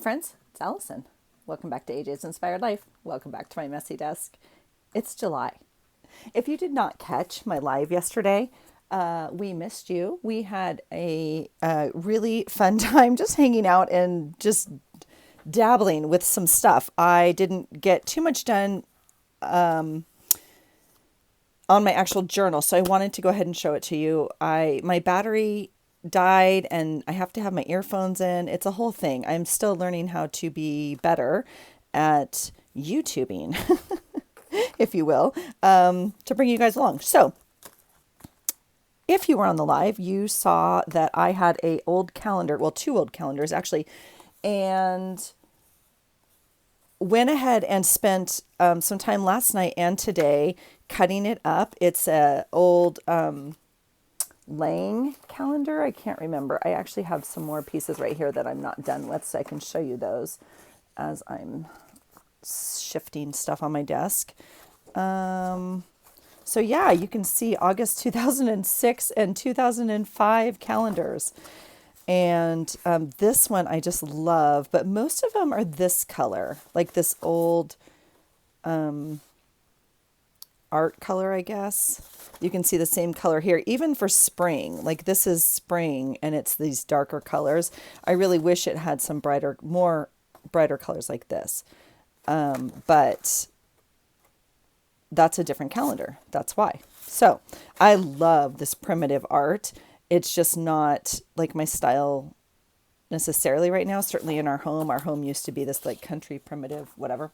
friends, it's Allison. Welcome back to AJ's Inspired Life. Welcome back to my messy desk. It's July. If you did not catch my live yesterday, we missed you. We had a really fun time just hanging out and just dabbling with some stuff. I didn't get too much done on my actual journal, so I wanted to go ahead and show it to you. My battery died and I have to have my earphones in. It's a whole thing. I'm still learning how to be better at YouTubing, if you will, to bring you guys along. So if you were on the live, you saw that I had a old calendar, well, two old calendars actually, and went ahead and spent some time last night and today cutting it up. It's a old Lang calendar. I can't remember. I actually have some more pieces right here that I'm not done with, so I can show you those as I'm shifting stuff on my desk. So yeah, you can see August 2006 and 2005 calendars. And this one I just love, but most of them are this color, like this old art color, I guess. You can see the same color here, even for spring. Like this is spring and it's these darker colors. I really wish it had some more brighter colors like this. But that's a different calendar. That's why. So I love this primitive art. It's just not like my style necessarily right now. Certainly in our home used to be this like country primitive, whatever.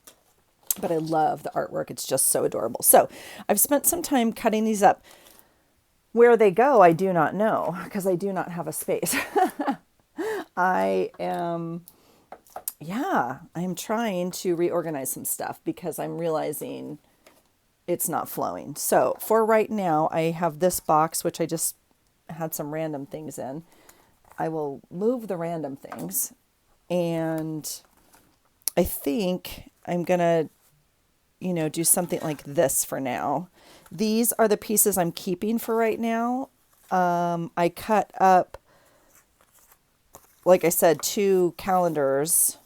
But I love the artwork. It's just so adorable. So I've spent some time cutting these up. Where they go, I do not know because I do not have a space. I'm trying to reorganize some stuff because I'm realizing it's not flowing. So for right now, I have this box, which I just had some random things in. I will move the random things, and I think I'm going to do something like this for now. These are the pieces I'm keeping for right now. I cut up, like I said, 2 calendars.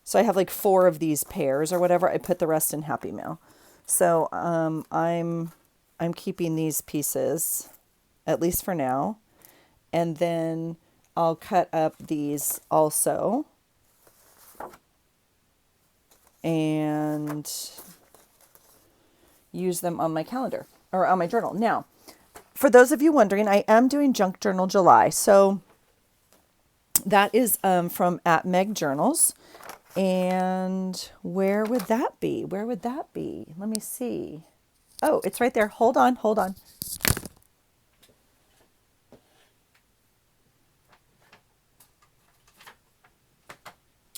So I have like 4 of these pairs or whatever. I put the rest in Happy Mail. So I'm keeping these pieces, at least for now. And then I'll cut up these also. And use them on my calendar or on my journal. Now, for those of you wondering, I am doing Junk Journal July. So that is from @MegJournals. And where would that be? Where would that be? Let me see. Oh, it's right there. Hold on.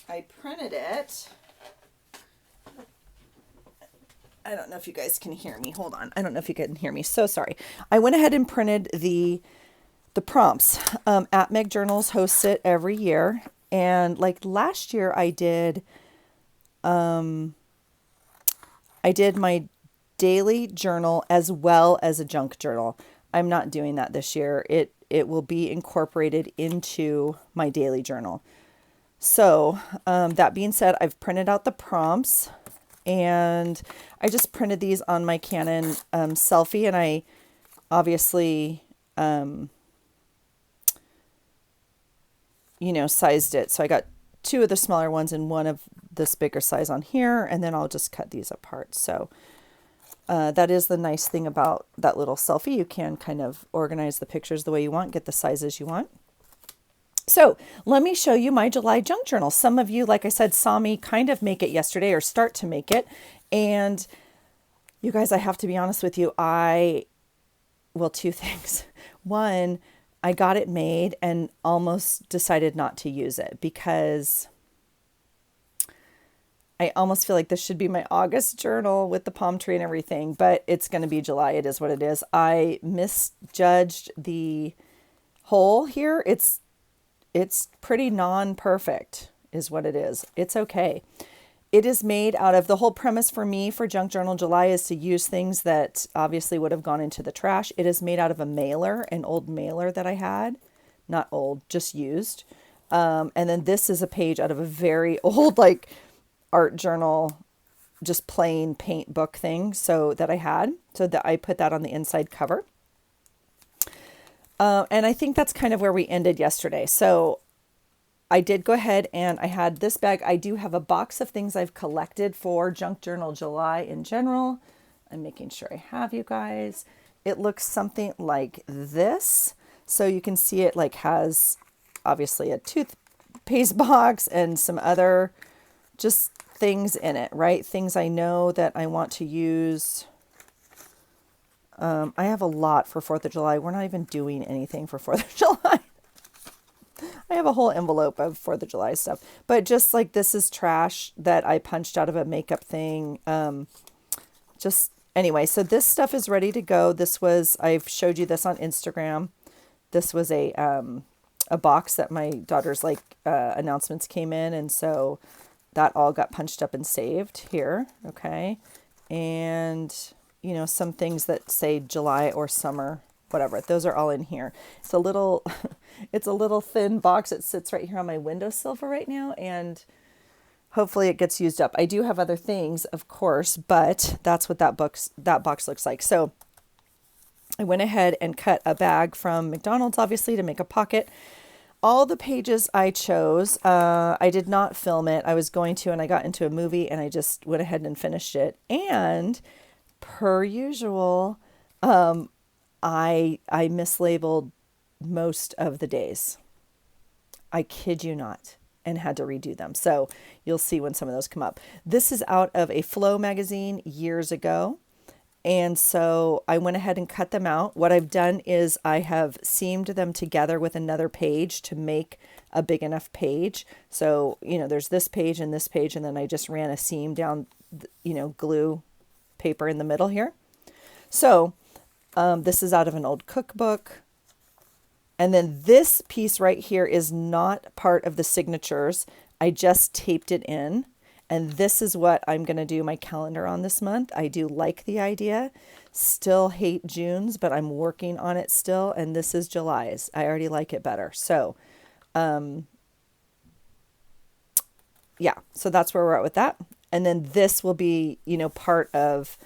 I printed it. I don't know if you guys can hear me. Hold on. I don't know if you can hear me. So sorry. I went ahead and printed the prompts. @MegJournals hosts it every year. And like last year I did my daily journal as well as a junk journal. I'm not doing that this year. It will be incorporated into my daily journal. So that being said, I've printed out the prompts. And I just printed these on my Canon selfie, and I obviously, sized it. So I got 2 of the smaller ones and 1 of this bigger size on here, and then I'll just cut these apart. So that is the nice thing about that little selfie. You can kind of organize the pictures the way you want, get the sizes you want. So let me show you my July junk journal. Some of you, like I said, saw me kind of make it yesterday or start to make it. And you guys, I have to be honest with you. 2 things. One, I got it made and almost decided not to use it because I almost feel like this should be my August journal with the palm tree and everything, but it's going to be July. It is what it is. I misjudged the hole here. It's pretty non-perfect is what it is. It's okay. It is made out of, the whole premise for me for Junk Journal July is to use things that obviously would have gone into the trash. It is made out of a mailer, an old mailer that I had. Not old, just used. And then this is a page out of a very old, like, art journal, just plain paint book thing. So that I had, so that I put that on the inside cover. And I think that's kind of where we ended yesterday. So I did go ahead and I had this bag. I do have a box of things I've collected for Junk Journal July in general. I'm making sure I have, you guys. It looks something like this. So you can see it like has obviously a toothpaste box and some other just things in it, right? Things I know that I want to use. I have a lot for 4th of July. We're not even doing anything for 4th of July. I have a whole envelope of 4th of July stuff. But just like this is trash that I punched out of a makeup thing. Just anyway, so this stuff is ready to go. This was, I've showed you this on Instagram. This was a box that my daughter's like announcements came in. And so that all got punched up and saved here. Okay. And, you know, some things that say July or summer, whatever, those are all in here. It's a little, it's a little thin box. It sits right here on my windowsill for right now. And hopefully it gets used up. I do have other things, of course, but that's what that box looks like. So I went ahead and cut a bag from McDonald's, obviously, to make a pocket. All the pages I chose, I did not film it. I was going to, and I got into a movie and I just went ahead and finished it. And per usual, I mislabeled most of the days. I kid you not, and had to redo them. So you'll see when some of those come up. This is out of a Flow magazine years ago. And so I went ahead and cut them out. What I've done is I have seamed them together with another page to make a big enough page. So, you know, there's this page, and then I just ran a seam down, you know, glue paper in the middle here. So this is out of an old cookbook. And then this piece right here is not part of the signatures. I just taped it in. And this is what I'm going to do my calendar on this month. I do like the idea. Still hate June's, but I'm working on it still. And this is July's. I already like it better. So, yeah, so that's where we're at with that. And then this will be, you know, part of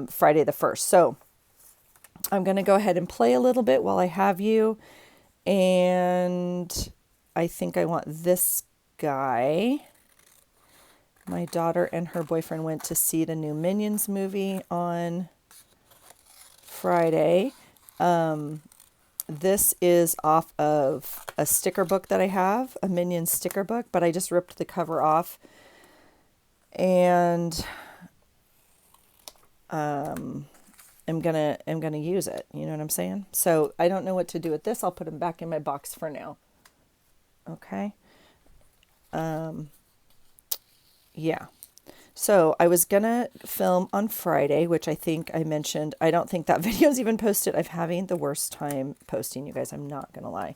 Friday the 1st. So I'm going to go ahead and play a little bit while I have you. And I think I want this guy. My daughter and her boyfriend went to see the new Minions movie on Friday. This is off of a sticker book that I have, a Minions sticker book, but I just ripped the cover off. And I'm gonna use it. You know what I'm saying? So I don't know what to do with this. I'll put them back in my box for now. Okay. Yeah. So I was going to film on Friday, which I think I mentioned. I don't think that video is even posted. I'm having the worst time posting, you guys. I'm not going to lie.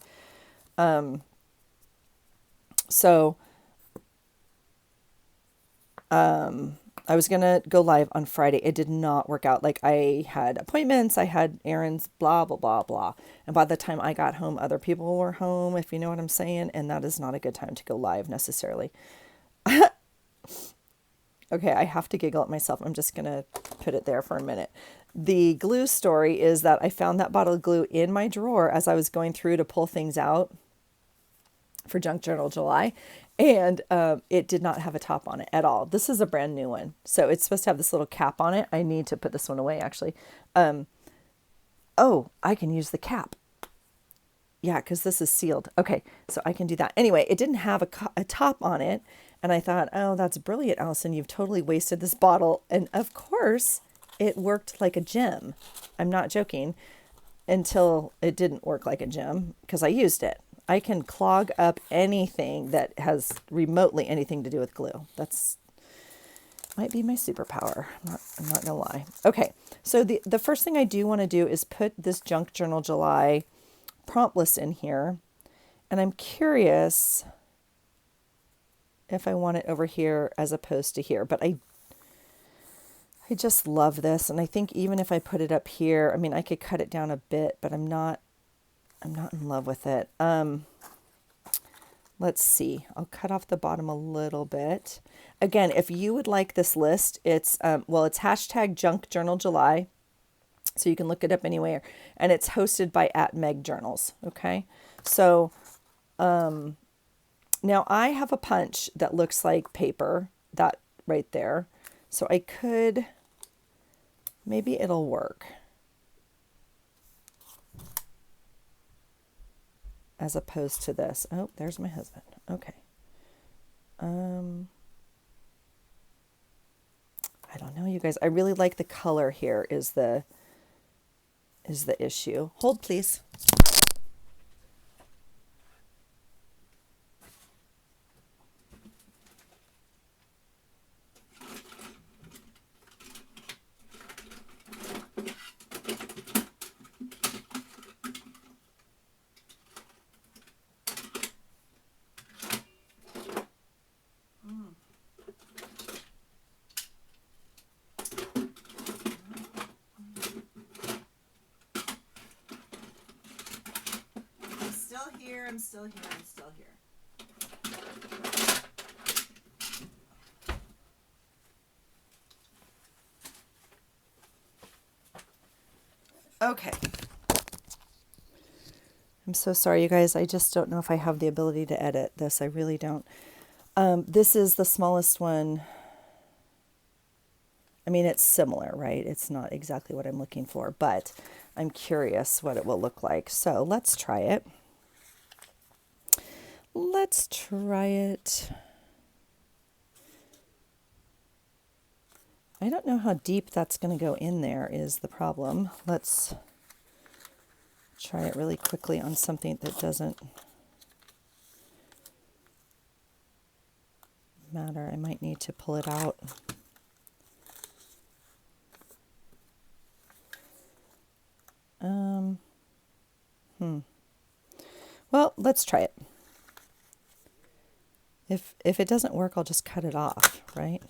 I was going to go live on Friday. It did not work out. Like, I had appointments, I had errands, blah, blah, blah, blah. And by the time I got home, other people were home, if you know what I'm saying. And that is not a good time to go live necessarily. Okay, I have to giggle at myself. I'm just going to put it there for a minute. The glue story is that I found that bottle of glue in my drawer as I was going through to pull things out for Junk Journal July. And it did not have a top on it at all. This is a brand new one. So it's supposed to have this little cap on it. I need to put this one away, actually. Oh, I can use the cap. Yeah, because this is sealed. Okay, so I can do that. Anyway, it didn't have a top on it. And I thought, oh, that's brilliant, Allison. You've totally wasted this bottle. And of course, it worked like a gem. I'm not joking. Until it didn't work like a gem because I used it. I can clog up anything that has remotely anything to do with glue. That's might be my superpower. I'm not gonna lie. Okay, so the first thing I do want to do is put this Junk Journal July prompt list in here. And I'm curious if I want it over here as opposed to here. But I just love this. And I think even if I put it up here, I mean, I could cut it down a bit, but I'm not in love with it. Let's see. I'll cut off the bottom a little bit. Again, if you would like this list, it's it's hashtag Junk Journal July, so you can look it up anywhere, and it's hosted by @MegJournals. Okay, so now I have a punch that looks like paper, that right there. So I could, maybe it'll work as opposed to this. Oh, there's my husband. Okay. I don't know, you guys. I really like the color here is the issue. Hold, please. I'm still here. Okay. I'm so sorry, you guys. I just don't know if I have the ability to edit this. I really don't. This is the smallest one. I mean, it's similar, right? It's not exactly what I'm looking for, but I'm curious what it will look like. So let's try it. Let's try it. I don't know how deep that's going to go in there is the problem. Let's try it really quickly on something that doesn't matter. I might need to pull it out. Well, let's try it. If it doesn't work, I'll just cut it off, right?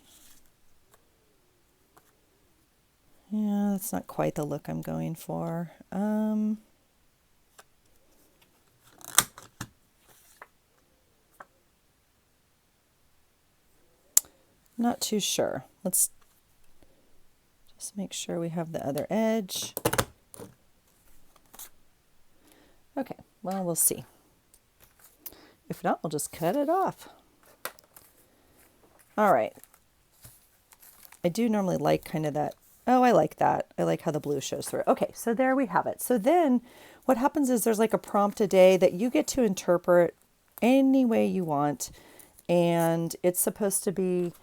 Yeah, that's not quite the look I'm going for. Not too sure. Let's just make sure we have the other edge. Okay, well, we'll see. If not, we'll just cut it off. All right. I do normally like kind of that. Oh, I like that. I like how the blue shows through. Okay, so there we have it. So then what happens is there's like a prompt a day that you get to interpret any way you want. And it's supposed to be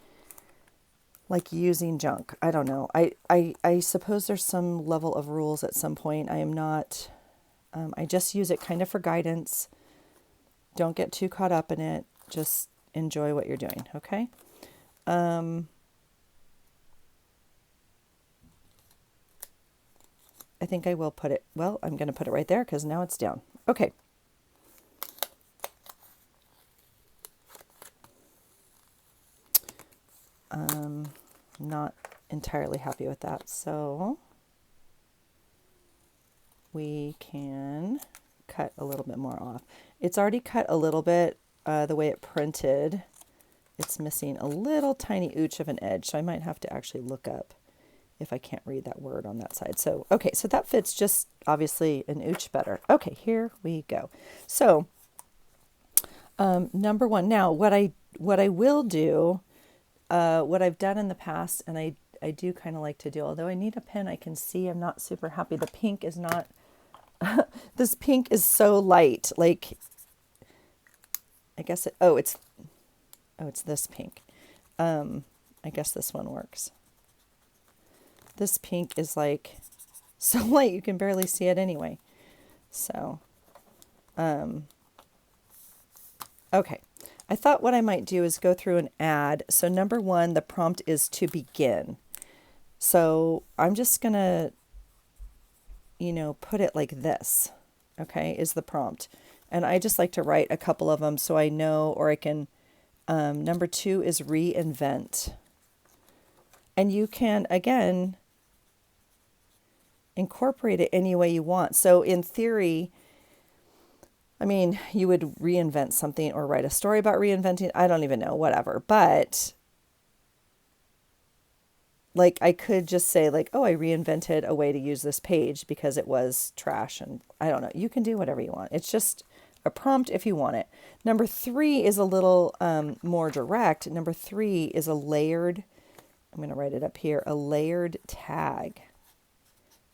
like using junk. I don't know. I suppose there's some level of rules at some point. I am not, I just use it kind of for guidance. Don't get too caught up in it. Just enjoy what you're doing, okay? I think I will put it, well, I'm going to put it right there because now it's down. Okay. Not entirely happy with that. So we can cut a little bit more off. It's already cut a little bit the way it printed. It's missing a little tiny ooch of an edge. So I might have to actually look up if I can't read that word on that side. So, okay, so that fits just obviously an ooch better. Okay, here we go. So number one, now what I will do, what I've done in the past, and I do kind of like to do, although I need a pen, I can see I'm not super happy. The pink is not, this pink is so light. Like, I guess it's this pink. I guess this one works. This pink is like so light you can barely see it anyway. So, okay. I thought what I might do is go through and add. So number one, the prompt is to begin. So I'm just going to, put it like this, okay, is the prompt. And I just like to write a couple of them so I know, or I can, number two is reinvent. And you can, again, incorporate it any way you want. So in theory, I mean, you would reinvent something or write a story about reinventing. I don't even know, whatever. But like I could just say like, oh, I reinvented a way to use this page because it was trash. And I don't know. You can do whatever you want. It's just a prompt if you want it. Number 3 is a little more direct. Number 3 is a layered, I'm going to write it up here, a layered tag.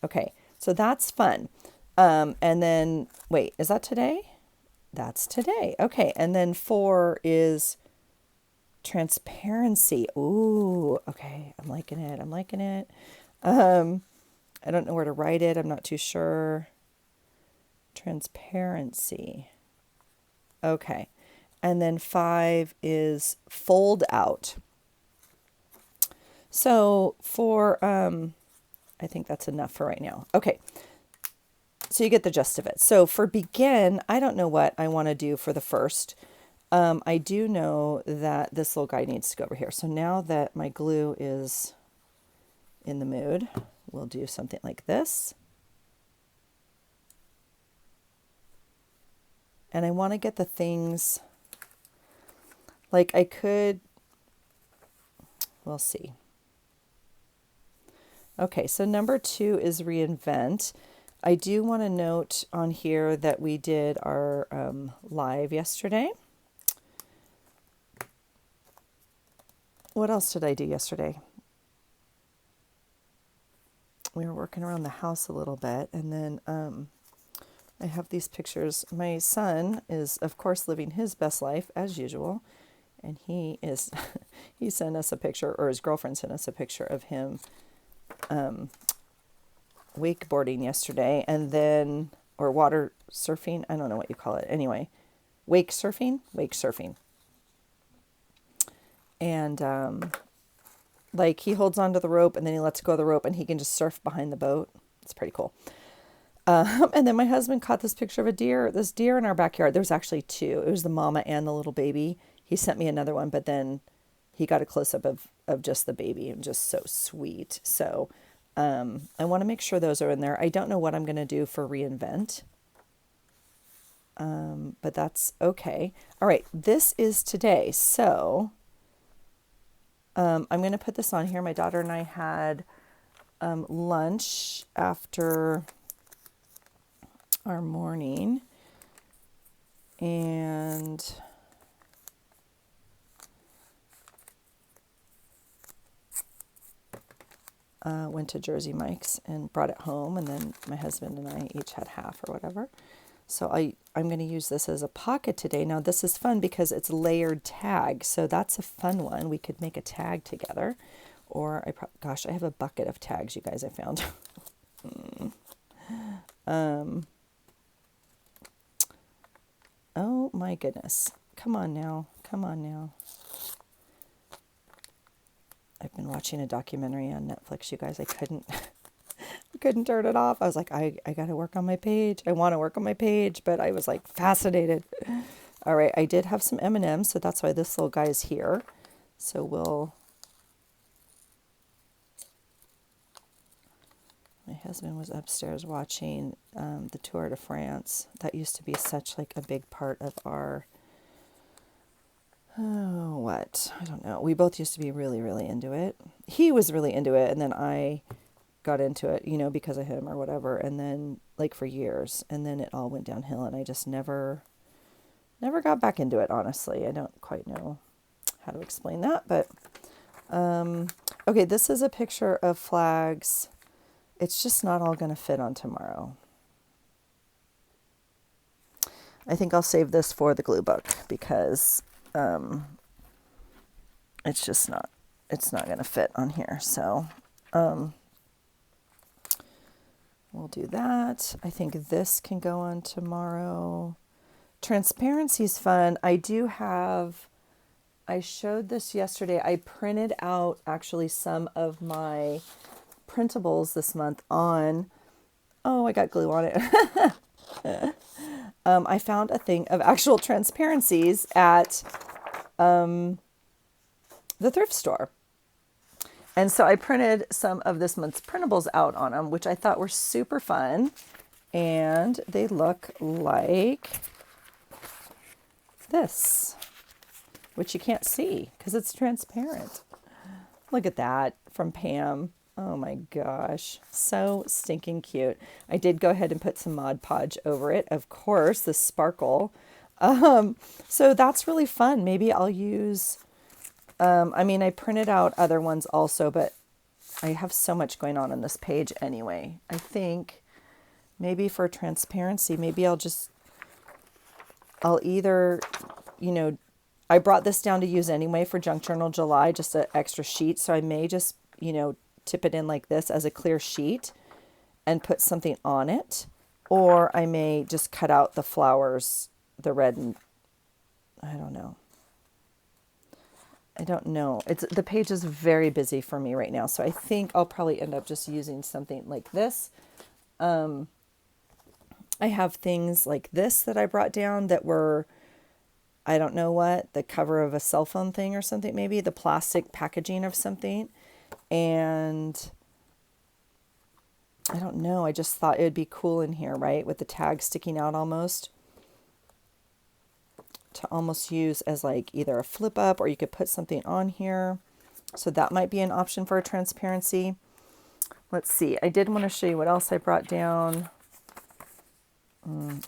Okay, so that's fun. And then, wait, is that today? That's today. Okay, and then 4 is transparency. Ooh, okay, I'm liking it. I'm liking it. I don't know where to write it. I'm not too sure. Transparency. Okay, and then 5 is fold out. So for, I think that's enough for right now. Okay. So you get the gist of it. So for begin, I don't know what I want to do for the first. I do know that this little guy needs to go over here. So now that my glue is in the mood, we'll do something like this. And I want to get the things, like I could, we'll see. Okay, so number 2 is reinvent. I do want to note on here that we did our live yesterday. What else did I do yesterday? We were working around the house a little bit, and then I have these pictures. My son is, of course, living his best life as usual, and he is, he sent us a picture, or his girlfriend sent us a picture of him wakeboarding yesterday, and then, or water surfing, I don't know what you call it. Anyway, wake surfing. And like he holds onto the rope and then he lets go of the rope and he can just surf behind the boat. It's pretty cool. And then my husband caught this picture of this deer in our backyard. There was actually 2. It was the mama and the little baby. He sent me another one, but then he got a close-up of just the baby, and just so sweet. So I want to make sure those are in there. I don't know what I'm going to do for reinvent, but that's okay. All right, this is today. So I'm going to put this on here. My daughter and I had lunch after our morning, and went to Jersey Mike's and brought it home, and then my husband and I each had half or whatever. So I'm going to use this as a pocket today. Now this is fun because it's layered tag, so that's a fun one. We could make a tag together, or gosh, I have a bucket of tags, you guys, I found. Oh my goodness. Come on now. I've been watching a documentary on Netflix, you guys. I couldn't turn it off. I was like, I got to work on my page. I want to work on my page, but I was like fascinated. All right, I did have some M&Ms, so that's why this little guy is here. So my husband was upstairs watching the Tour de France. That used to be such like a big part of our, I don't know. We both used to be really, really into it. He was really into it, and then I got into it, because of him or whatever, and then like for years, and then it all went downhill, and I just never got back into it, honestly. I don't quite know how to explain that, but okay, this is a picture of flags. It's just not all going to fit on tomorrow. I think I'll save this for the glue book because it's not going to fit on here. So we'll do that. I think this can go on tomorrow. Transparency is fun. I showed this yesterday. I printed out actually some of my printables this month on, I got glue on it. I found a thing of actual transparencies at the thrift store. And so I printed some of this month's printables out on them, which I thought were super fun. And they look like this, which you can't see because it's transparent. Look at that from Pam. Oh my gosh, so stinking cute. I did go ahead and put some Mod Podge over it, of course, the sparkle. So that's really fun. Maybe I'll use, I mean, I printed out other ones also, but I have so much going on this page anyway. I think maybe for transparency, maybe I'll either, you know, I brought this down to use anyway for Junk Journal July, just an extra sheet. So I may just, you know, tip it in like this as a clear sheet and put something on it. Or I may just cut out the flowers, the red, and I don't know. The page is very busy for me right now. So I think I'll probably end up just using something like this. I have things like this that I brought down that were, I don't know what, the cover of a cell phone thing or something, maybe the plastic packaging of something. And I don't know, I just thought it would be cool in here, right? With the tag sticking out almost. To almost use as like either a flip up, or you could put something on here. So that might be an option for a transparency. Let's see. I did want to show you what else I brought down.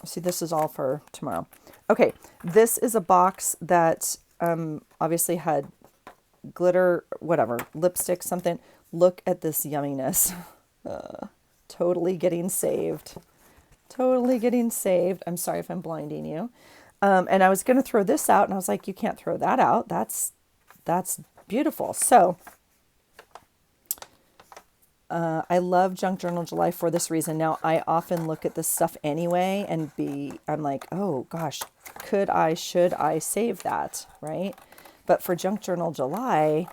See, this is all for tomorrow. Okay, this is a box that obviously had glitter, whatever, lipstick, something. Look at this yumminess. Totally getting saved. Totally getting saved. I'm sorry if I'm blinding you. And I was going to throw this out, and I was like, you can't throw that out. That's beautiful. So I love Junk Journal July for this reason. Now, I often look at this stuff anyway and I'm like, oh gosh, should I save that, right? But for Junk Journal July,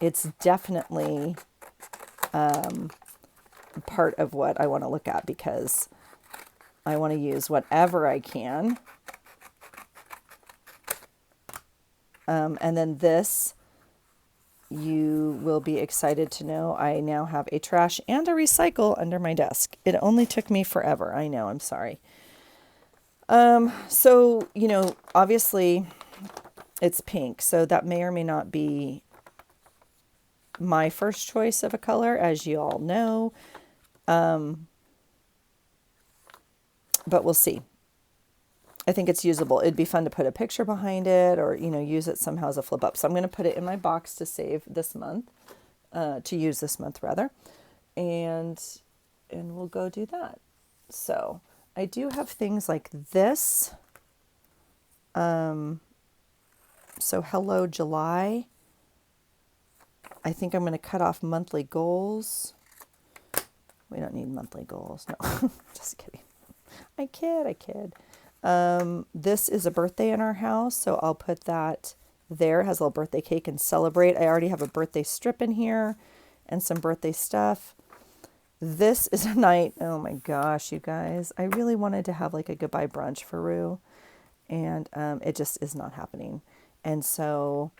it's definitely part of what I want to look at, because I want to use whatever I can. And then this, you will be excited to know I now have a trash and a recycle under my desk. It only took me forever. I know, I'm sorry. So, you know, obviously it's pink, so that may or may not be my first choice of a color, as you all know. But we'll see. I think it's usable. It'd be fun to put a picture behind it, or, you know, use it somehow as a flip up. So I'm going to put it in my box to save this month, to use this month rather. And we'll go do that. So I do have things like this. So Hello July. I think I'm going to cut off monthly goals. We don't need monthly goals. No, just kidding. I kid. This is a birthday in our house, so I'll put that there. It has a little birthday cake and celebrate. I already have a birthday strip in here and some birthday stuff. This is a night, oh my gosh, you guys. I really wanted to have like a goodbye brunch for Rue, and it just is not happening. And so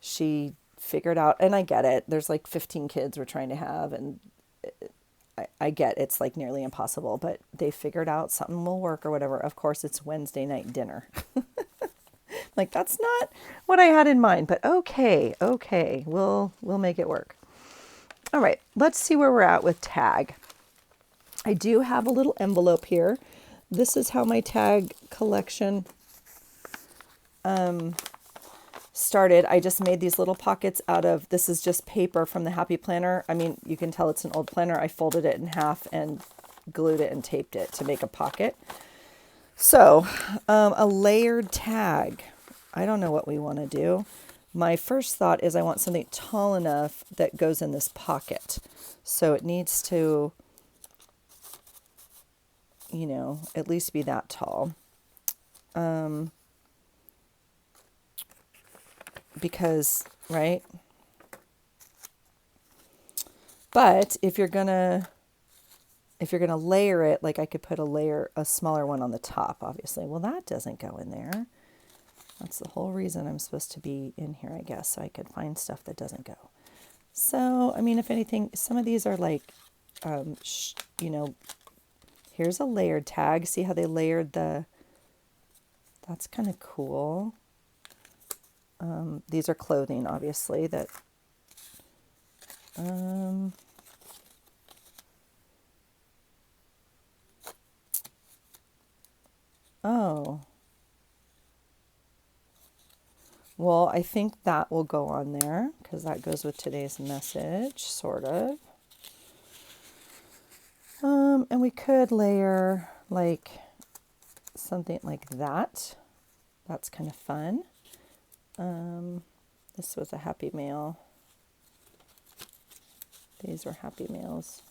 she figured out, and I get it, there's like 15 kids we're trying to have, and I get it's like nearly impossible, but they figured out something will work or whatever. Of course, it's Wednesday night dinner. Like, that's not what I had in mind, but okay. We'll make it work. All right, let's see where we're at with tag. I do have a little envelope here. This is how my tag collection started. I just made these little pockets out of, this is just paper from the Happy Planner. I mean, you can tell it's an old planner. I folded it in half and glued it and taped it to make a pocket. So, a layered tag. I don't know what we want to do. My first thought is I want something tall enough that goes in this pocket. So it needs to, you know, at least be that tall. Because, right? But if you're gonna layer it, like I could put a smaller one on the top, obviously. Well, that doesn't go in there. That's the whole reason I'm supposed to be in here, I guess, so I could find stuff that doesn't go. So, I mean, if anything, some of these are like, you know, here's a layered tag. See how they layered the That's kind of cool. These are clothing, obviously, that, oh, well, I think that will go on there because that goes with today's message, sort of. And we could layer like something like that. That's kind of fun. This was a Happy Mail. These are Happy Mails.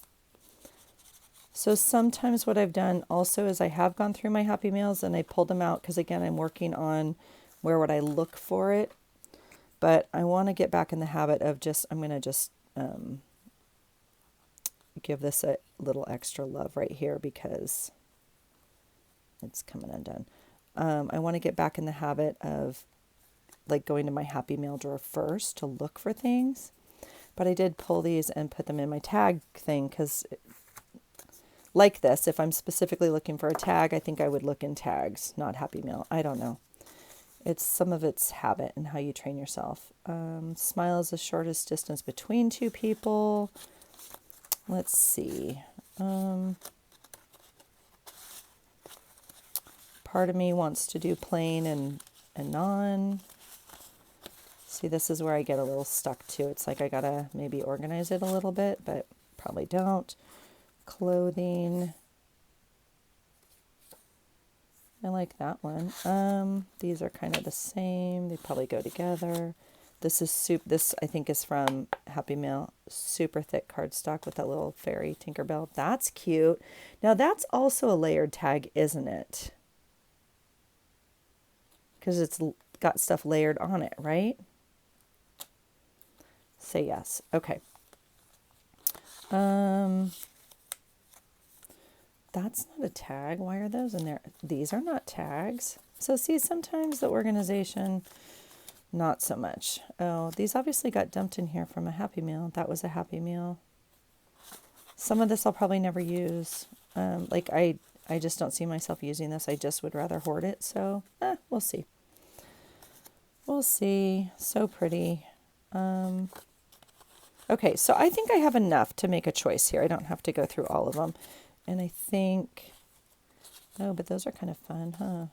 So sometimes what I've done also is I have gone through my Happy Mails and I pulled them out because, again, I'm working on where would I look for it. But I want to get back in the habit of I'm going to just give this a little extra love right here because it's coming undone. I want to get back in the habit of like going to my Happy Mail drawer first to look for things. But I did pull these and put them in my tag thing because like this, if I'm specifically looking for a tag, I think I would look in tags, not Happy Mail. I don't know. It's some of it's habit and how you train yourself. Smile is the shortest distance between two people. Let's see. Part of me wants to do plain and non. See, this is where I get a little stuck too. It's like I gotta maybe organize it a little bit, but probably don't. Clothing. I like that one. These are kind of the same. They probably go together. This is This I think is from Happy Mail. Super thick cardstock with that little fairy Tinkerbell. That's cute. Now that's also a layered tag, isn't it? Because it's got stuff layered on it, right? Say yes. Okay. That's not a tag. Why are those in there? These are not tags. So see, sometimes the organization, not so much. Oh, these obviously got dumped in here from a Happy Meal. That was a Happy Meal. Some of this I'll probably never use. Like I just don't see myself using this. I just would rather hoard it. So we'll see. We'll see. So pretty. Okay, so I think I have enough to make a choice here. I don't have to go through all of them. And I think, oh, but those are kind of fun, huh?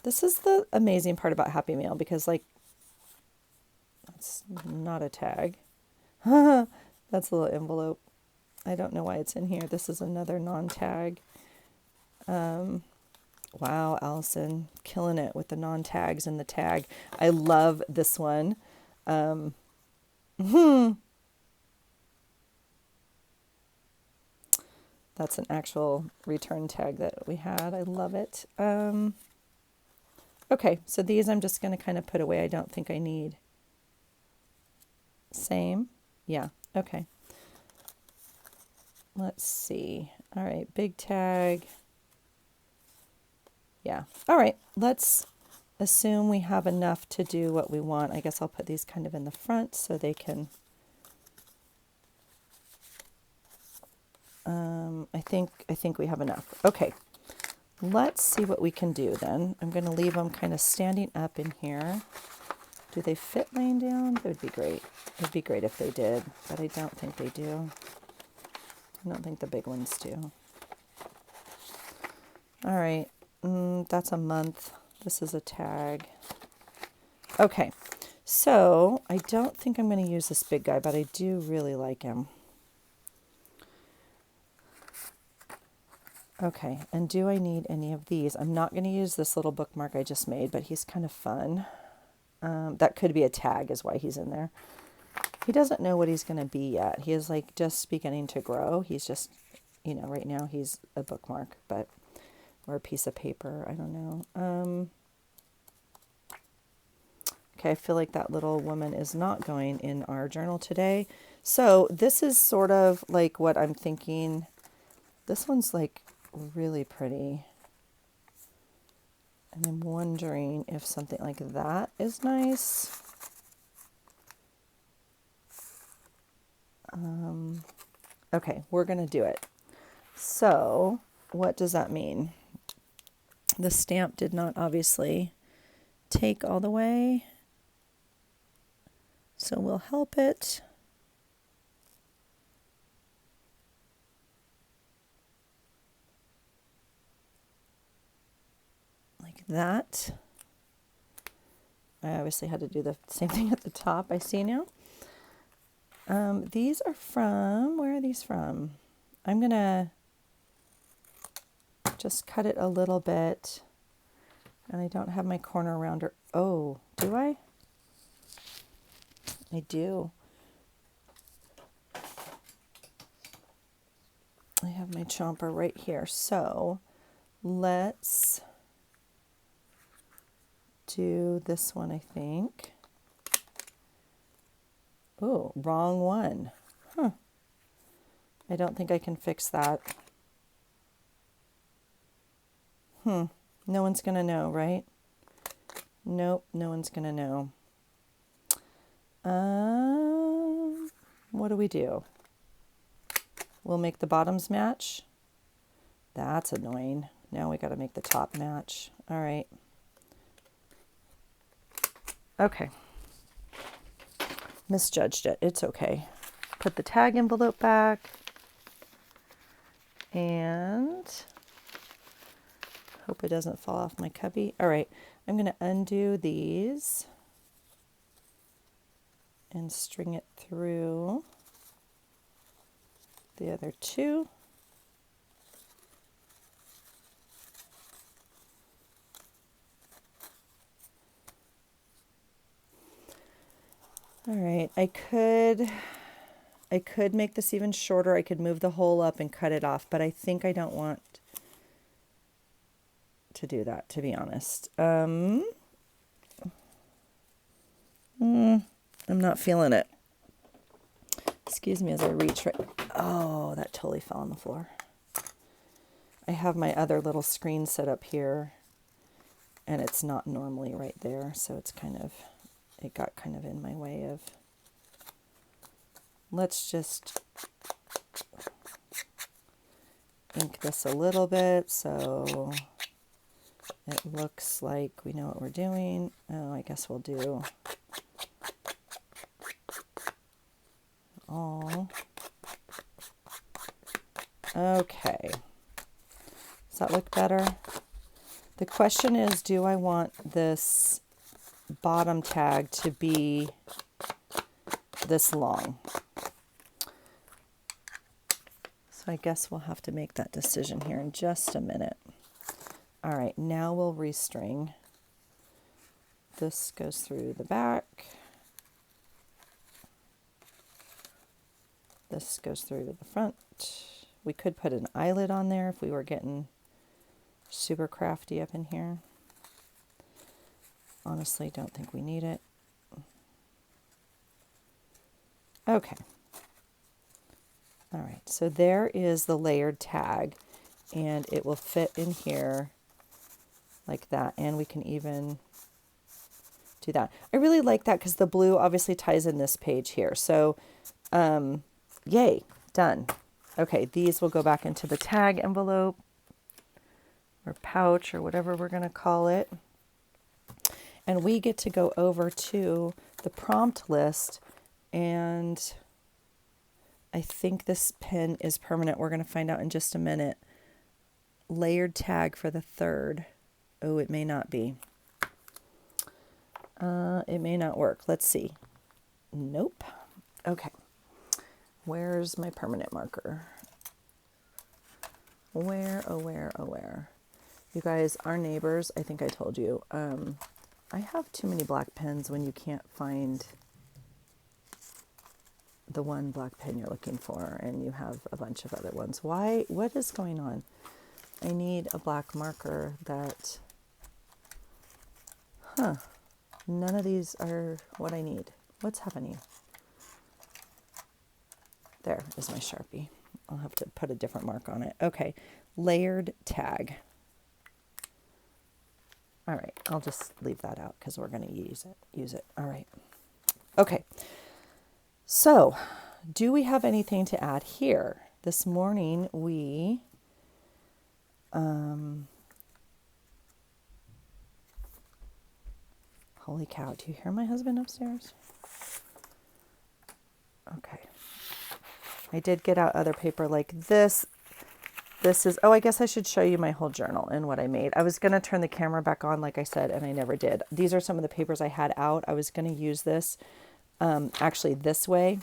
This is the amazing part about Happy Meal because, like, that's not a tag. That's a little envelope. I don't know why it's in here. This is another non-tag. Wow, Allison, killing it with the non-tags and the tag. I love this one. That's an actual return tag that we had. I love it. Okay, so these I'm just going to kind of put away. I don't think I need. Same? Yeah, okay. Let's see. All right, big tag. Yeah. All right, let's assume we have enough to do what we want. I guess I'll put these kind of in the front so they can... I think we have enough. Okay, let's see what we can do then. I'm going to leave them kind of standing up in here. Do they fit laying down? That would be great. It would be great if they did, but I don't think they do. I don't think the big ones do. All right, that's a month. This is a tag. Okay, so I don't think I'm going to use this big guy, but I do really like him. Okay, and do I need any of these? I'm not going to use this little bookmark I just made, but he's kind of fun. That could be a tag is why he's in there. He doesn't know what he's going to be yet. He is like just beginning to grow. He's just, right now he's a bookmark, but or a piece of paper. I don't know. Okay, I feel like that little woman is not going in our journal today. So this is sort of like what I'm thinking. This one's like really pretty. And I'm wondering if something like that is nice. Okay, we're going to do it. So what does that mean? The stamp did not obviously take all the way, so we'll help it. Like that. I obviously had to do the same thing at the top, I see now. These are from, where are these from? I'm going to just cut it a little bit. And I don't have my corner rounder. Oh, do I? I do. I have my chomper right here. So let's do this one, I think. Oh, wrong one. Huh. I don't think I can fix that. No one's going to know, right? Nope, no one's going to know. What do? We'll make the bottoms match. That's annoying. Now we got to make the top match. All right. Okay. Misjudged it. It's okay. Put the tag envelope back. And hope it doesn't fall off my cubby. All right. I'm going to undo these and string it through the other two. All right, I could make this even shorter. I could move the hole up and cut it off, but I think I don't want to do that, to be honest. I'm not feeling it. Excuse me as I reach right. Oh, that totally fell on the floor. I have my other little screen set up here, and it's not normally right there, so it's it got kind of in my way of. Let's just ink this a little bit so it looks like we know what we're doing. Oh, I guess we'll do all. Okay. Does that look better? The question is, do I want this bottom tag to be this long? So I guess we'll have to make that decision here in just a minute. All right, now we'll restring. This goes through the back. This goes through to the front. We could put an eyelet on there if we were getting super crafty up in here. Honestly, don't think we need it. Okay. All right, so there is the layered tag, and it will fit in here like that, and we can even do that. I really like that because the blue obviously ties in this page here. So, yay, done. Okay, these will go back into the tag envelope or pouch or whatever we're going to call it. And we get to go over to the prompt list, and I think this pin is permanent. We're going to find out in just a minute. Layered tag for the 3rd. Oh, it may not be. It may not work. Let's see. Nope. Okay. Where's my permanent marker? Where, oh where, oh where? You guys, our neighbors, I think I told you, I have too many black pens when you can't find the one black pen you're looking for and you have a bunch of other ones. Why? What is going on? I need a black marker that, none of these are what I need. What's happening? There is my Sharpie. I'll have to put a different mark on it. Okay, layered tag. All right, I'll just leave that out because we're going to use it. All right. Okay. So, do we have anything to add here? This morning we Holy cow, do you hear my husband upstairs? Okay. I did get out other paper like this. This is, oh, I guess I should show you my whole journal and what I made. I was going to turn the camera back on, like I said, and I never did. These are some of the papers I had out. I was going to use this actually this way,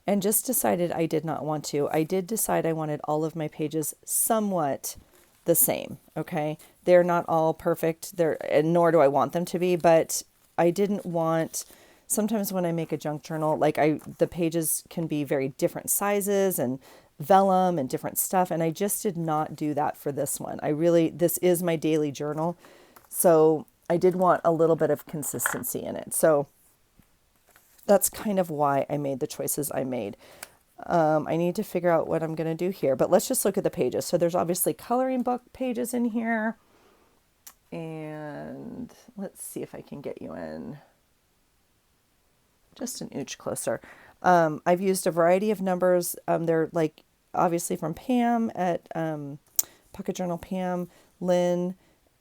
and just decided I did not want to. I did decide I wanted all of my pages somewhat the same, okay? They're not all perfect, and nor do I want them to be, but I didn't want, sometimes when I make a junk journal, like the pages can be very different sizes and vellum and different stuff, and I just did not do that for this one. This is my daily journal, so I did want a little bit of consistency in it. So that's kind of why I made the choices I made. I need to figure out what I'm going to do here, but let's just look at the pages. So there's obviously coloring book pages in here, and let's see if I can get you in just an inch closer. I've used a variety of numbers. They're like obviously from Pam at Pocket Journal Pam, Lynn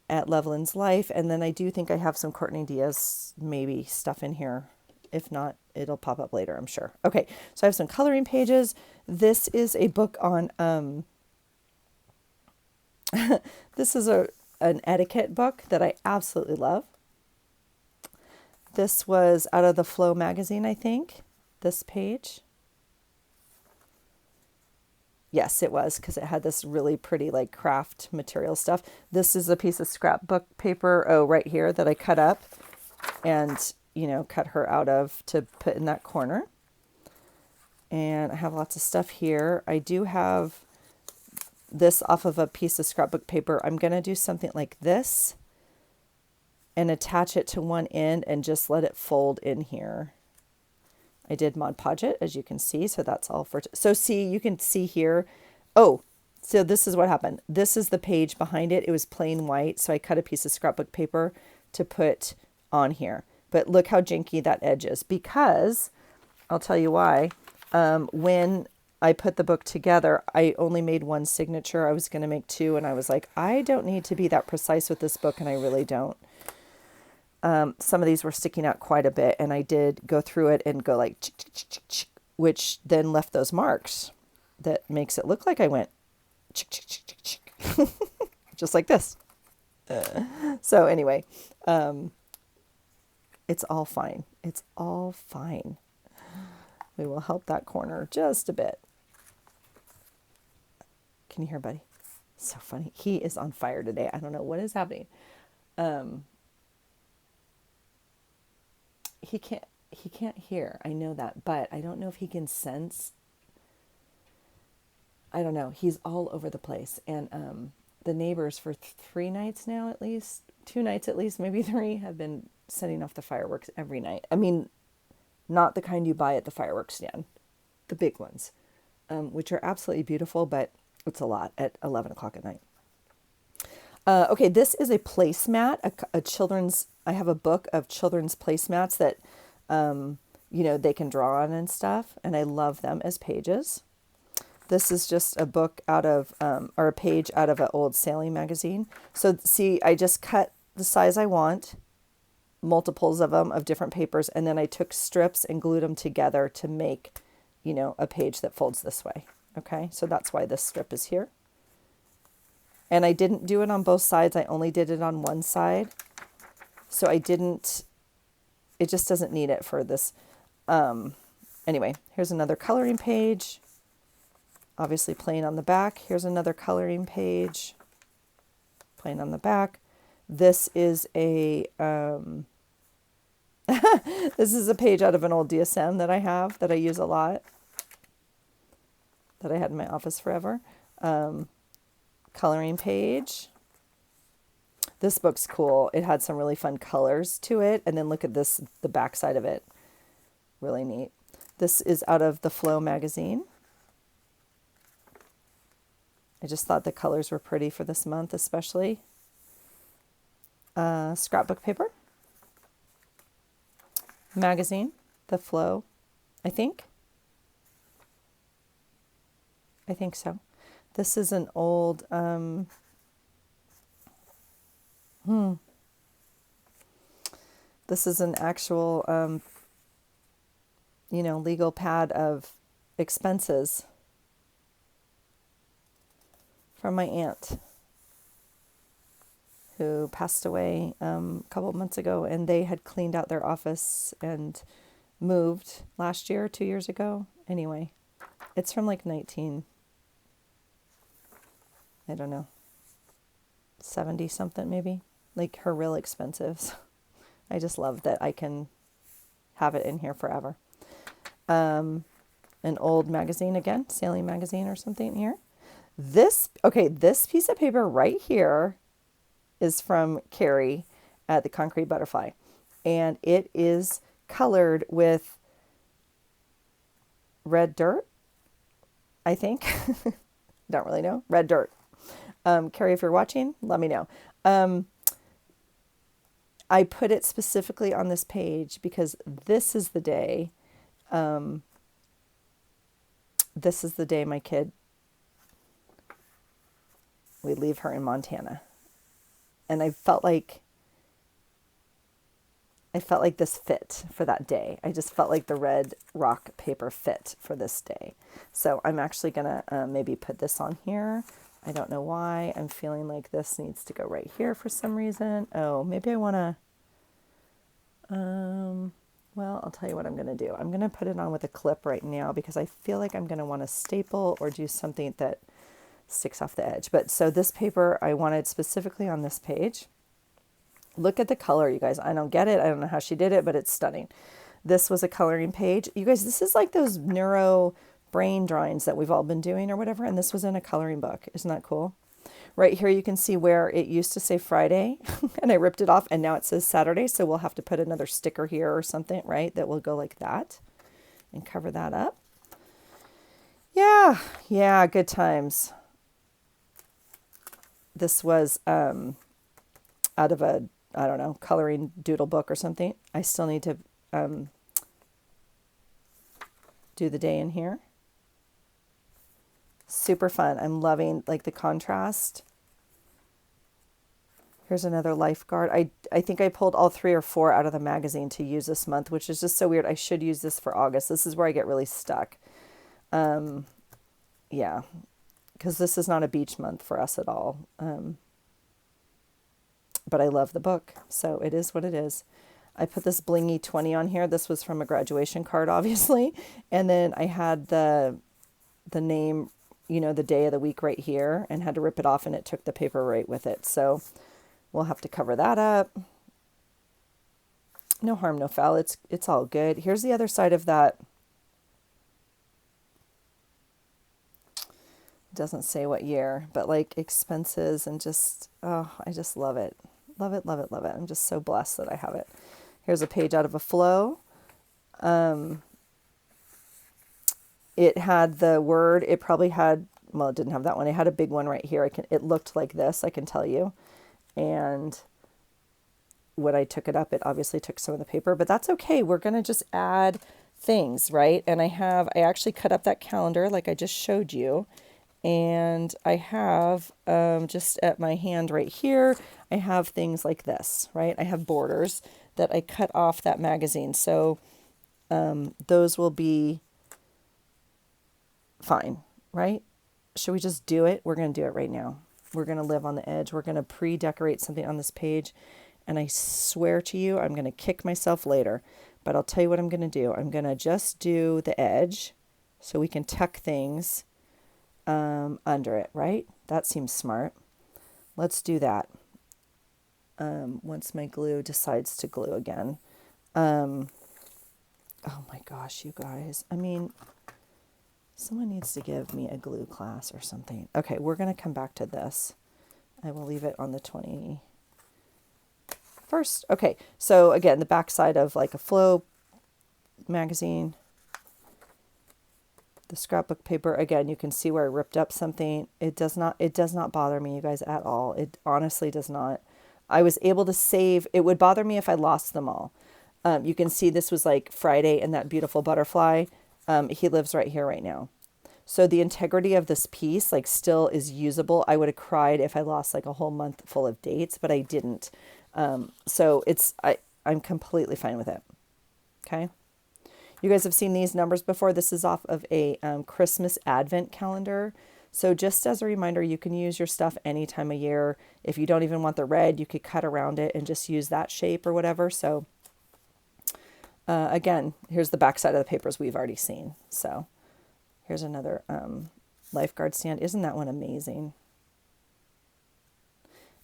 at Loveland's Life, and then I do think I have some Courtney Diaz maybe stuff in here. If not, it'll pop up later, I'm sure. Okay, so I have some coloring pages. This is a book on this is an etiquette book that I absolutely love. This was out of the Flow magazine, I think, this page. Yes, it was, because it had this really pretty like craft material stuff. This is a piece of scrapbook paper, right here, that I cut up and, cut her out of to put in that corner. And I have lots of stuff here. I do have this off of a piece of scrapbook paper. I'm going to do something like this and attach it to one end and just let it fold in here. I did Mod Podget, as you can see, so that's all for... So see, you can see here. Oh, so this is what happened. This is the page behind it. It was plain white, so I cut a piece of scrapbook paper to put on here. But look how janky that edge is, because I'll tell you why. When I put the book together, I only made one signature. I was going to make two, and I was like, I don't need to be that precise with this book, and I really don't. Some of these were sticking out quite a bit, and I did go through it and go like, which then left those marks that makes it look like I went just like this. So anyway, it's all fine. It's all fine. We will help that corner just a bit. Can you hear, buddy? So funny. He is on fire today. I don't know what is happening. He can't hear. I know that, but I don't know if he can sense. I don't know. He's all over the place. And the neighbors for 3 nights now, at least 2 nights, at least maybe 3, have been setting off the fireworks every night. I mean, not the kind you buy at the fireworks stand, the big ones, which are absolutely beautiful, but it's a lot at 11 o'clock at night. Okay, this is a placemat, a children's, I have a book of children's placemats that, they can draw on and stuff, and I love them as pages. This is just a book out of, or a page out of an old sailing magazine. So see, I just cut the size I want, multiples of them of different papers, and then I took strips and glued them together to make, a page that folds this way. Okay, so that's why this strip is here. And I didn't do it on both sides. I only did it on one side. So it just doesn't need it for this. Anyway, here's another coloring page. Obviously plain on the back. Here's another coloring page. Plain on the back. This is a this is a page out of an old DSM that I have, that I use a lot, that I had in my office forever. Coloring page. This book's cool. It had some really fun colors to it. And then look at this, the back side of it. Really neat. This is out of the Flow magazine. I just thought the colors were pretty for this month, especially. Scrapbook paper. Magazine, the Flow, I think. I think so. This is an old, This is an actual, legal pad of expenses from my aunt who passed away a couple of months ago, and they had cleaned out their office and moved last year, 2 years ago. Anyway, it's from like I don't know, 70 something maybe, like her real expensives. I just love that I can have it in here forever. An old magazine again, Sailing Magazine or something here. This piece of paper right here is from Carrie at the Concrete Butterfly. And it is colored with red dirt, I think. Don't really know. Red dirt. Carrie, if you're watching, let me know. I put it specifically on this page because this is the day my kid, we leave her in Montana. And I felt like this fit for that day. I just felt like the red rock paper fit for this day. So I'm actually going to maybe put this on here. I don't know why. I'm feeling like this needs to go right here for some reason. Oh, maybe I want to, well, I'll tell you what I'm going to do. I'm going to put it on with a clip right now because I feel like I'm going to want to staple or do something that sticks off the edge. But so this paper, I wanted specifically on this page. Look at the color, you guys. I don't get it. I don't know how she did it, but it's stunning. This was a coloring page. You guys, this is like those neuro brain drawings that we've all been doing or whatever. And this was in a coloring book. Isn't that cool? Right here, you can see where it used to say Friday and I ripped it off and now it says Saturday. So we'll have to put another sticker here or something, right? That will go like that and cover that up. Yeah, good times. This was out of a, I don't know, coloring doodle book or something. I still need to do the day in here. Super fun. I'm loving like the contrast. Here's another lifeguard. I think I pulled all 3 or 4 out of the magazine to use this month, which is just so weird. I should use this for August. This is where I get really stuck. Yeah, because this is not a beach month for us at all. But I love the book, so it is what it is. I put this blingy 20 on here. This was from a graduation card, obviously. And then I had the name, the day of the week right here and had to rip it off and it took the paper right with it. So we'll have to cover that up. No harm, no foul. It's all good. Here's the other side of that. It doesn't say what year, but like expenses and just, oh, I just love it. Love it, love it, love it. I'm just so blessed that I have it. Here's a page out of a flow. It had the word, it probably had, well, it didn't have that one. It had a big one right here. It looked like this, I can tell you. And when I took it up, it obviously took some of the paper, but that's okay. We're going to just add things, right? And I actually cut up that calendar like I just showed you. And I have, just at my hand right here, I have things like this, right? I have borders that I cut off that magazine. So those will be fine, right? Should we just do it? We're going to do it right now. We're going to live on the edge. We're going to pre-decorate something on this page. And I swear to you, I'm going to kick myself later. But I'll tell you what I'm going to do. I'm going to just do the edge so we can tuck things under it, right? That seems smart. Let's do that. Once my glue decides to glue again. Oh my gosh, you guys. I mean, someone needs to give me a glue class or something. Okay, we're going to come back to this. I will leave it on the 21st. Okay, so again, the back side of like a flow magazine. The scrapbook paper, again, you can see where I ripped up something. It does not bother me, you guys, at all. It honestly does not. I was able to save. It would bother me if I lost them all. You can see this was like Friday and that beautiful butterfly. He lives right here right now. So the integrity of this piece like still is usable. I would have cried if I lost like a whole month full of dates, but I didn't. So I'm completely fine with it. Okay. You guys have seen these numbers before. This is off of a Christmas Advent calendar. So just as a reminder, you can use your stuff any time of year. If you don't even want the red, you could cut around it and just use that shape or whatever. So again, here's the back side of the papers we've already seen. So here's another lifeguard stand. Isn't that one amazing?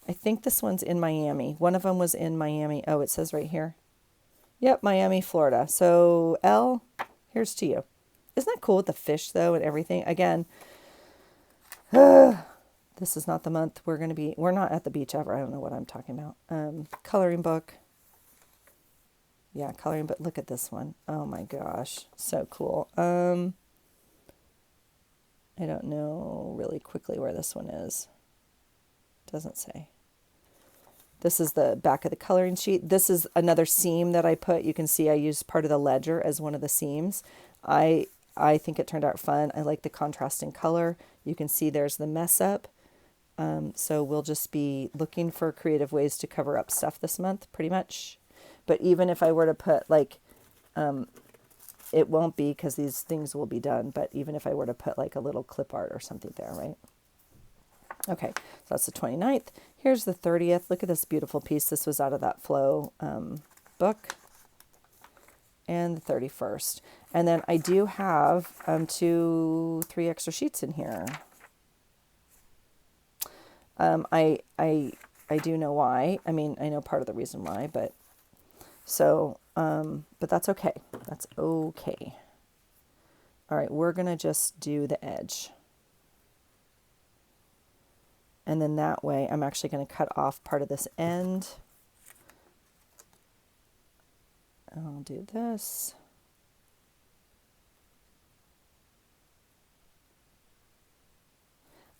I think this one's in Miami. One of them was in Miami. Oh, it says right here. Yep, Miami, Florida. So Elle, here's to you. Isn't that cool with the fish though and everything? Again, this is not the month we're not at the beach ever. I don't know what I'm talking about. Coloring book. Yeah, coloring book. Look at this one. Oh my gosh, so cool. I don't know really quickly where this one is. Doesn't say. This is the back of the coloring sheet. This is another seam that I put. You can see I used part of the ledger as one of the seams. I think it turned out fun. I like the contrasting color. You can see there's the mess up. So we'll just be looking for creative ways to cover up stuff this month, pretty much. But even if I were to put like, it won't be because these things will be done. But even if I were to put like a little clip art or something there, right? Okay, so that's the 29th. Here's the 30th. Look at this beautiful piece. This was out of that Flow book. And the 31st. And then I do have 3 extra sheets in here. I do know why. I mean, I know part of the reason why, but so, but that's okay. That's okay. All right, we're going to just do the edge. And then that way, I'm actually going to cut off part of this end. I'll do this.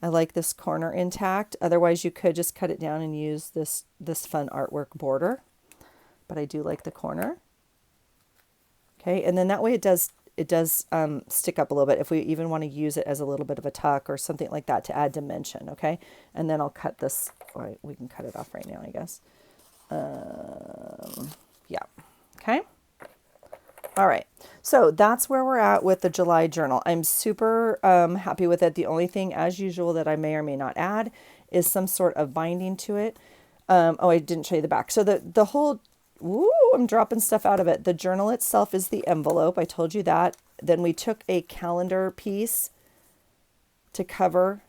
I like this corner intact. Otherwise, you could just cut it down and use this fun artwork border. But I do like the corner. Okay, and then that way it does stick up a little bit if we even want to use it as a little bit of a tuck or something like that to add dimension, okay? And then I'll cut this, or we can cut it off right now, I guess. Yeah, okay? All right, so that's where we're at with the July journal. I'm super happy with it. The only thing, as usual, that I may or may not add is some sort of binding to it. Oh, I didn't show you the back. So the whole, woo, I'm dropping stuff out of it. The journal itself is the envelope. I told you that. Then we took a calendar piece to cover,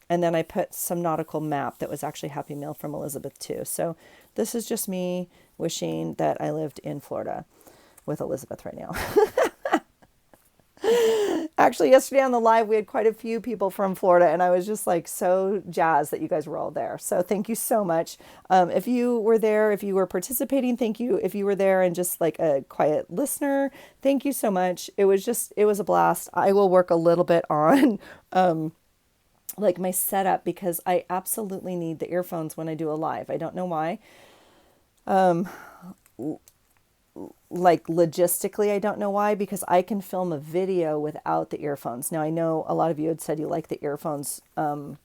and then I put some nautical map that was actually Happy Mail from Elizabeth too. So this is just me wishing that I lived in Florida with Elizabeth right now. Actually, yesterday on the live, we had quite a few people from Florida, and I was just like so jazzed that you guys were all there. So thank you so much. If you were there, if you were participating, thank you. If you were there and just like a quiet listener, thank you so much. It was a blast. I will work a little bit on like my setup because I absolutely need the earphones when I do a live. I don't know why. Like logistically, I don't know why, because I can film a video without the earphones. Now I know a lot of you had said you like the earphones. You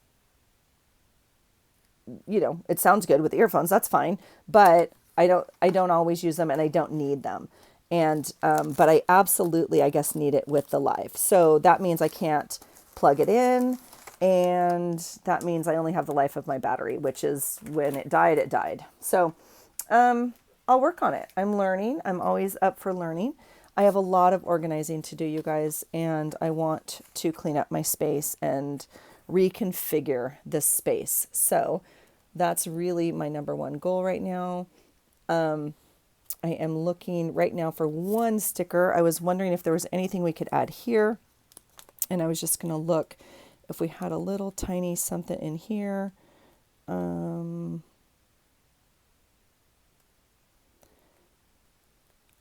know, it sounds good with the earphones. That's fine, but I don't always use them, and I don't need them. And but I absolutely, I guess, need it with the live. So that means I can't plug it in, and that means I only have the life of my battery, which is when it died, it died. So. I'll work on it. I'm learning. I'm always up for learning. I have a lot of organizing to do, you guys, and I want to clean up my space and reconfigure this space. So that's really my number one goal right now. I am looking right now for one sticker. I was wondering if there was anything we could add here, and I was just going to look if we had a little tiny something in here.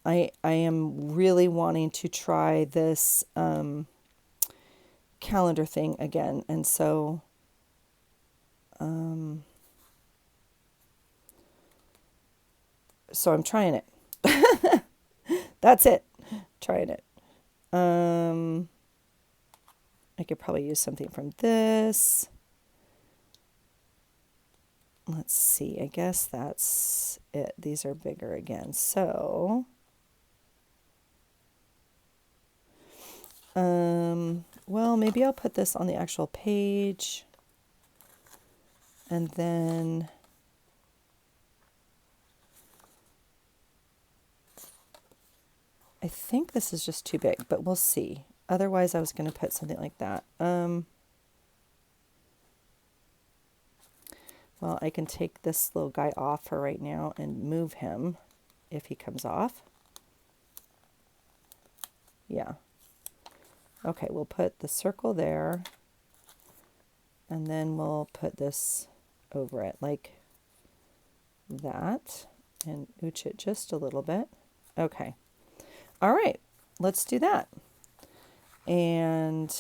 I am really wanting to try this calendar thing again. And so I'm trying it. That's it. Trying it. I could probably use something from this. let's see, I guess that's it. These are bigger again. So, well, maybe I'll put this on the actual page, and then I think this is just too big, but we'll see. Otherwise, I was going to put something like that. Well, I can take this little guy off for right now and move him if he comes off. Yeah. Okay, we'll put the circle there, and then we'll put this over it like that and ooch it just a little bit. Okay. All right, let's do that. And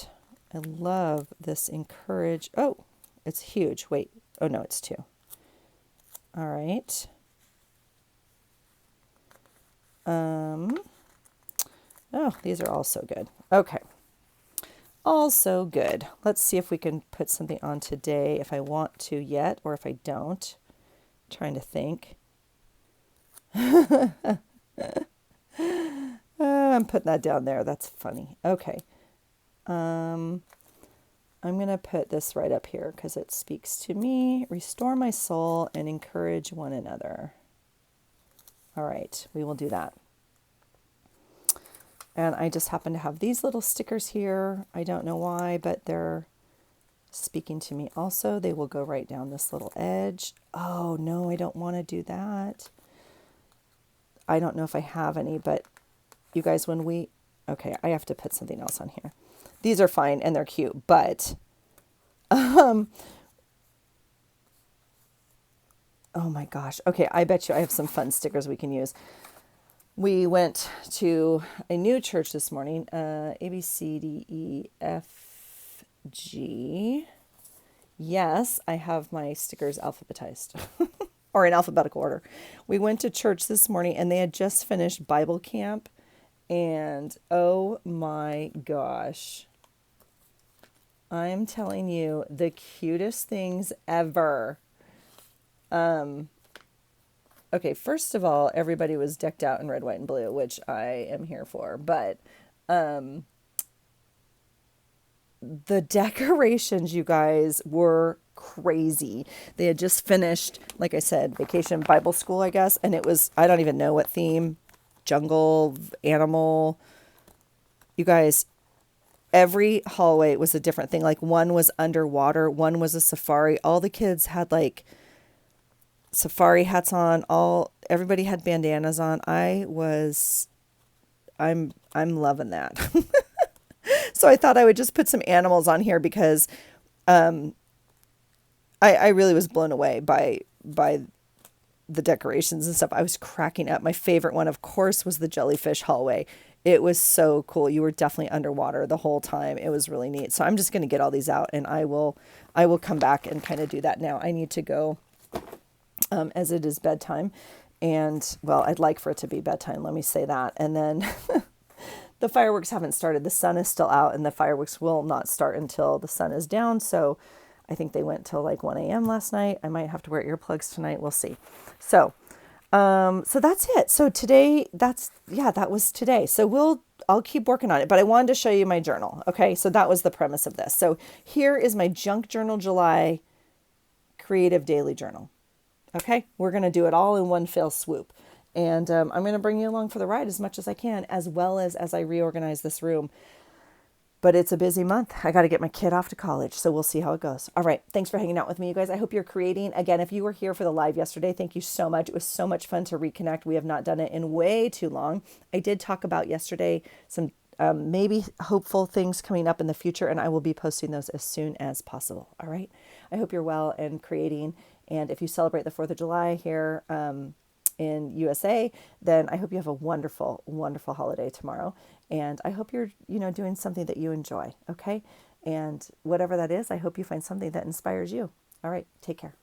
I love this encourage. Oh, it's huge. Wait. Oh, no, it's 2. All right. Oh, these are all so good. Okay. Also good. Let's see if we can put something on today if I want to yet or if I don't. I'm trying to think. I'm putting that down there. That's funny. Okay. I'm going to put this right up here because it speaks to me. Restore my soul and encourage one another. All right, we will do that. And I just happen to have these little stickers here. I don't know why, but they're speaking to me also. They will go right down this little edge. Oh, no, I don't want to do that. I don't know if I have any, but you guys, okay, I have to put something else on here. These are fine and they're cute, but, oh my gosh. Okay, I bet you I have some fun stickers we can use. We went to a new church this morning, A, B, C, D, E, F, G. Yes, I have my stickers alphabetized or in alphabetical order. We went to church this morning and they had just finished Bible camp. And oh my gosh, I'm telling you, the cutest things ever. Okay, first of all, everybody was decked out in red, white, and blue, which I am here for. But the decorations, you guys, were crazy. They had just finished, like I said, Vacation Bible School, I guess. And it was, I don't even know what theme, jungle, animal. You guys, every hallway was a different thing. Like one was underwater, one was a safari. All the kids had like safari hats on. Everybody had bandanas on. I'm loving that. So I thought I would just put some animals on here because I really was blown away by the decorations and stuff. I was cracking up. My favorite one, of course, was the jellyfish hallway. It was so cool. You were definitely underwater the whole time. It was really neat. So I'm just going to get all these out and I will come back and kind of do that now. I need to go as it is bedtime. And well, I'd like for it to be bedtime. Let me say that. And then the fireworks haven't started. The sun is still out and the fireworks will not start until the sun is down. So I think they went till like 1 a.m. last night. I might have to wear earplugs tonight. We'll see. So that's it. So today, that was today. So I'll keep working on it, but I wanted to show you my journal. Okay. So that was the premise of this. So here is my Junk Journal July Creative Daily Journal. Okay. We're going to do it all in one fell swoop. And I'm going to bring you along for the ride as much as I can, as well as I reorganize this room. But it's a busy month. I got to get my kid off to college, so we'll see how it goes. All right. Thanks for hanging out with me, you guys. I hope you're creating. Again, if you were here for the live yesterday, thank you so much. It was so much fun to reconnect. We have not done it in way too long. I did talk about yesterday some maybe hopeful things coming up in the future, and I will be posting those as soon as possible. All right. I hope you're well and creating. And if you celebrate the 4th of July here in USA, then I hope you have a wonderful, wonderful holiday tomorrow. And I hope you're, doing something that you enjoy. Okay. And whatever that is, I hope you find something that inspires you. All right. Take care.